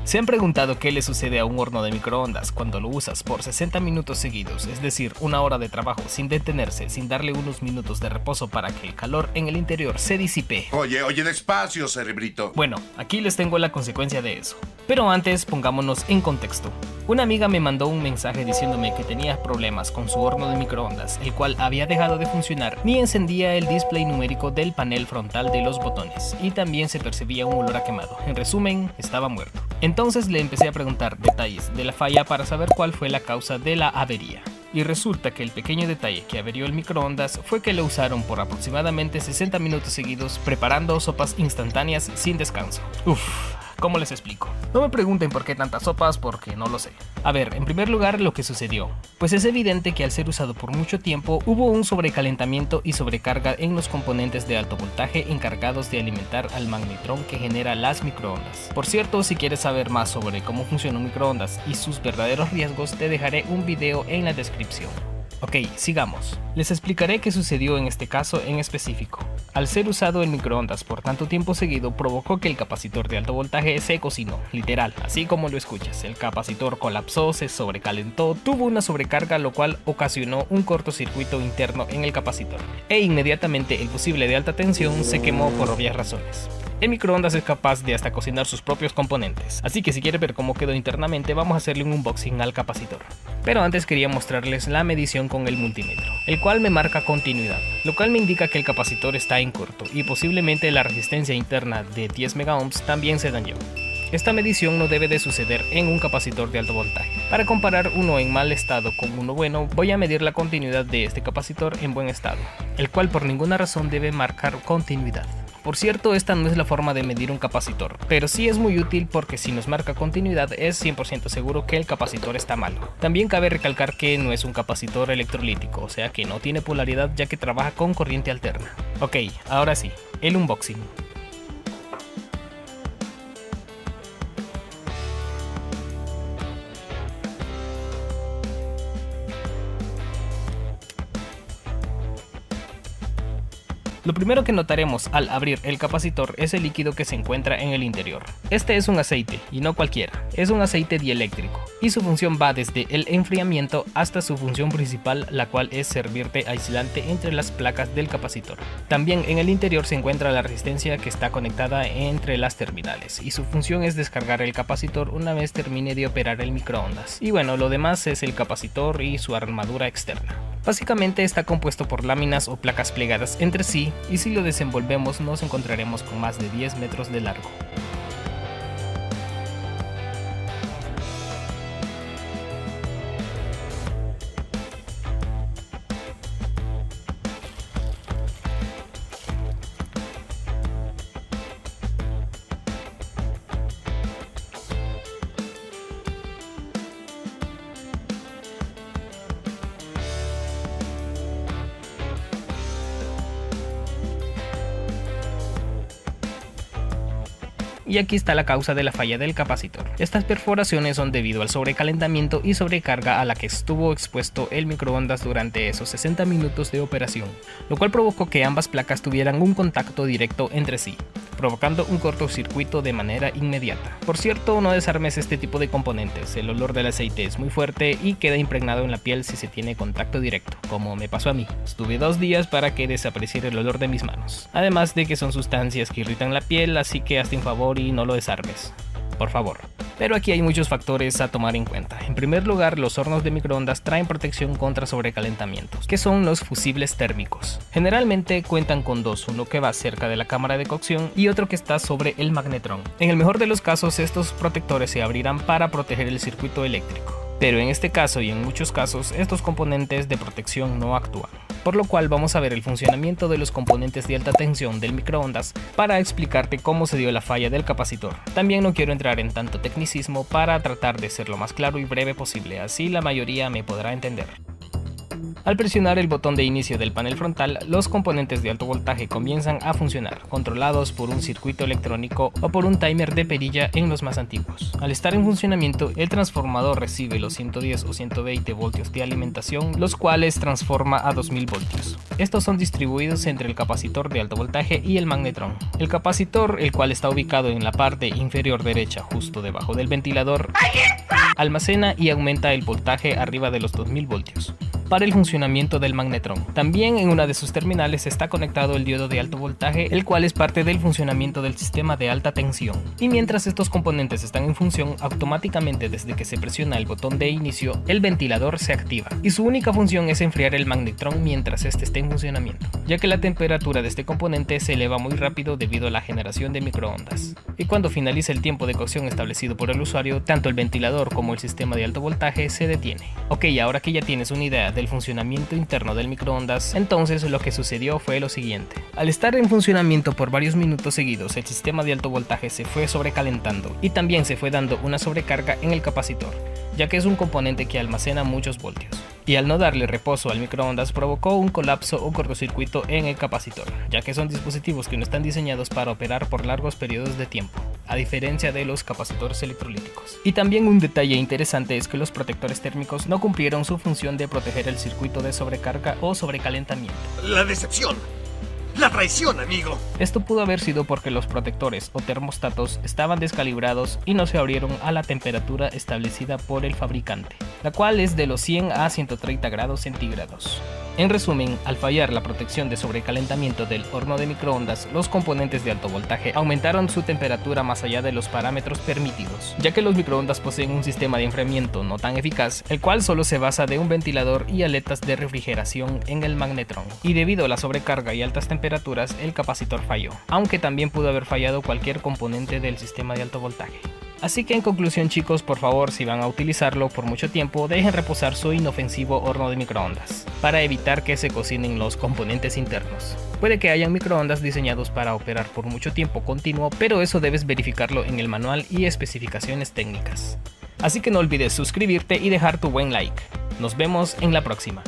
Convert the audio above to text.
¿Se han preguntado qué le sucede a un horno de microondas cuando lo usas por 60 minutos seguidos, es decir, una hora de trabajo sin detenerse, sin darle unos minutos de reposo para que el calor en el interior se disipe? Oye, despacio, cerebrito. Bueno, aquí les tengo la consecuencia de eso. Pero antes, pongámonos en contexto. Una amiga me mandó un mensaje diciéndome que tenía problemas con su horno de microondas, el cual había dejado de funcionar ni encendía el display numérico del panel frontal de los botones, y también se percibía un olor a quemado. En resumen, estaba muerto. Entonces le empecé a preguntar detalles de la falla para saber cuál fue la causa de la avería. Y resulta que el pequeño detalle que averió el microondas fue que lo usaron por aproximadamente 60 minutos seguidos preparando sopas instantáneas sin descanso. ¿Cómo les explico? No me pregunten por qué tantas sopas, porque no lo sé. A ver, en primer lugar, lo que sucedió. Pues es evidente que al ser usado por mucho tiempo, hubo un sobrecalentamiento y sobrecarga en los componentes de alto voltaje encargados de alimentar al magnetrón que genera las microondas. Por cierto, si quieres saber más sobre cómo funciona un microondas y sus verdaderos riesgos, te dejaré un video en la descripción. Ok, sigamos. Les explicaré qué sucedió en este caso en específico. Al ser usado el microondas por tanto tiempo seguido, provocó que el capacitor de alto voltaje se cocinó, literal, así como lo escuchas. El capacitor colapsó, se sobrecalentó, tuvo una sobrecarga, lo cual ocasionó un cortocircuito interno en el capacitor. E inmediatamente el fusible de alta tensión se quemó por obvias razones. El microondas es capaz de hasta cocinar sus propios componentes, así que si quieres ver cómo quedó internamente, vamos a hacerle un unboxing al capacitor. Pero antes quería mostrarles la medición con el multímetro, el cual me marca continuidad, lo cual me indica que el capacitor está en corto y posiblemente la resistencia interna de 10 megaohms también se dañó. Esta medición no debe de suceder en un capacitor de alto voltaje. Para comparar uno en mal estado con uno bueno, voy a medir la continuidad de este capacitor en buen estado, el cual por ninguna razón debe marcar continuidad. Por cierto, esta no es la forma de medir un capacitor, pero sí es muy útil porque si nos marca continuidad es 100% seguro que el capacitor está malo. También cabe recalcar que no es un capacitor electrolítico, o sea que no tiene polaridad ya que trabaja con corriente alterna. Ok, ahora sí, el unboxing. Lo primero que notaremos al abrir el capacitor es el líquido que se encuentra en el interior. Este es un aceite, y no cualquiera, es un aceite dieléctrico, y su función va desde el enfriamiento hasta su función principal, la cual es servir de aislante entre las placas del capacitor. También en el interior se encuentra la resistencia que está conectada entre las terminales, y su función es descargar el capacitor una vez termine de operar el microondas. Y bueno, lo demás es el capacitor y su armadura externa. Básicamente está compuesto por láminas o placas plegadas entre sí, y si lo desenvolvemos nos encontraremos con más de 10 metros de largo. Y aquí está la causa de la falla del capacitor. Estas perforaciones son debido al sobrecalentamiento y sobrecarga a la que estuvo expuesto el microondas durante esos 60 minutos de operación, lo cual provocó que ambas placas tuvieran un contacto directo entre sí, provocando un cortocircuito de manera inmediata. Por cierto, no desarmes este tipo de componentes, el olor del aceite es muy fuerte y queda impregnado en la piel si se tiene contacto directo, como me pasó a mí. Estuve 2 días para que desapareciera el olor de mis manos, además de que son sustancias que irritan la piel, así que hazte un favor y no lo desarmes, por favor. Pero aquí hay muchos factores a tomar en cuenta. En primer lugar, los hornos de microondas traen protección contra sobrecalentamientos, que son los fusibles térmicos. Generalmente cuentan con dos, uno que va cerca de la cámara de cocción y otro que está sobre el magnetrón. En el mejor de los casos, estos protectores se abrirán para proteger el circuito eléctrico. Pero en este caso y en muchos casos, estos componentes de protección no actúan. Por lo cual vamos a ver el funcionamiento de los componentes de alta tensión del microondas para explicarte cómo se dio la falla del capacitor. También no quiero entrar en tanto tecnicismo para tratar de ser lo más claro y breve posible, así la mayoría me podrá entender. Al presionar el botón de inicio del panel frontal, los componentes de alto voltaje comienzan a funcionar, controlados por un circuito electrónico o por un timer de perilla en los más antiguos. Al estar en funcionamiento, el transformador recibe los 110 o 120 voltios de alimentación, los cuales transforma a 2000 voltios. Estos son distribuidos entre el capacitor de alto voltaje y el magnetrón. El capacitor, el cual está ubicado en la parte inferior derecha, justo debajo del ventilador, almacena y aumenta el voltaje arriba de los 2000 voltios para el funcionamiento del magnetrón. También en una de sus terminales está conectado el diodo de alto voltaje, el cual es parte del funcionamiento del sistema de alta tensión. Y mientras estos componentes están en función, automáticamente desde que se presiona el botón de inicio, el ventilador se activa. Y su única función es enfriar el magnetrón mientras este esté en funcionamiento, ya que la temperatura de este componente se eleva muy rápido debido a la generación de microondas. Y cuando finaliza el tiempo de cocción establecido por el usuario, tanto el ventilador como el sistema de alto voltaje se detiene. Ok, ahora que ya tienes una idea del funcionamiento interno del microondas, entonces lo que sucedió fue lo siguiente. Al estar en funcionamiento por varios minutos seguidos, el sistema de alto voltaje se fue sobrecalentando y también se fue dando una sobrecarga en el capacitor, ya que es un componente que almacena muchos voltios. Y al no darle reposo al microondas provocó un colapso o cortocircuito en el capacitor, ya que son dispositivos que no están diseñados para operar por largos periodos de tiempo, a diferencia de los capacitores electrolíticos. Y también un detalle interesante es que los protectores térmicos no cumplieron su función de proteger el circuito de sobrecarga o sobrecalentamiento. La decepción. ¡La traición, amigo! Esto pudo haber sido porque los protectores o termostatos estaban descalibrados y no se abrieron a la temperatura establecida por el fabricante, la cual es de los 100 a 130 grados centígrados. En resumen, al fallar la protección de sobrecalentamiento del horno de microondas, los componentes de alto voltaje aumentaron su temperatura más allá de los parámetros permitidos, ya que los microondas poseen un sistema de enfriamiento no tan eficaz, el cual solo se basa de un ventilador y aletas de refrigeración en el magnetrón. Y debido a la sobrecarga y altas temperaturas, el capacitor falló, aunque también pudo haber fallado cualquier componente del sistema de alto voltaje. Así que en conclusión, chicos, por favor, si van a utilizarlo por mucho tiempo, dejen reposar su inofensivo horno de microondas, para evitar que se cocinen los componentes internos. Puede que hayan microondas diseñados para operar por mucho tiempo continuo, pero eso debes verificarlo en el manual y especificaciones técnicas. Así que no olvides suscribirte y dejar tu buen like. Nos vemos en la próxima.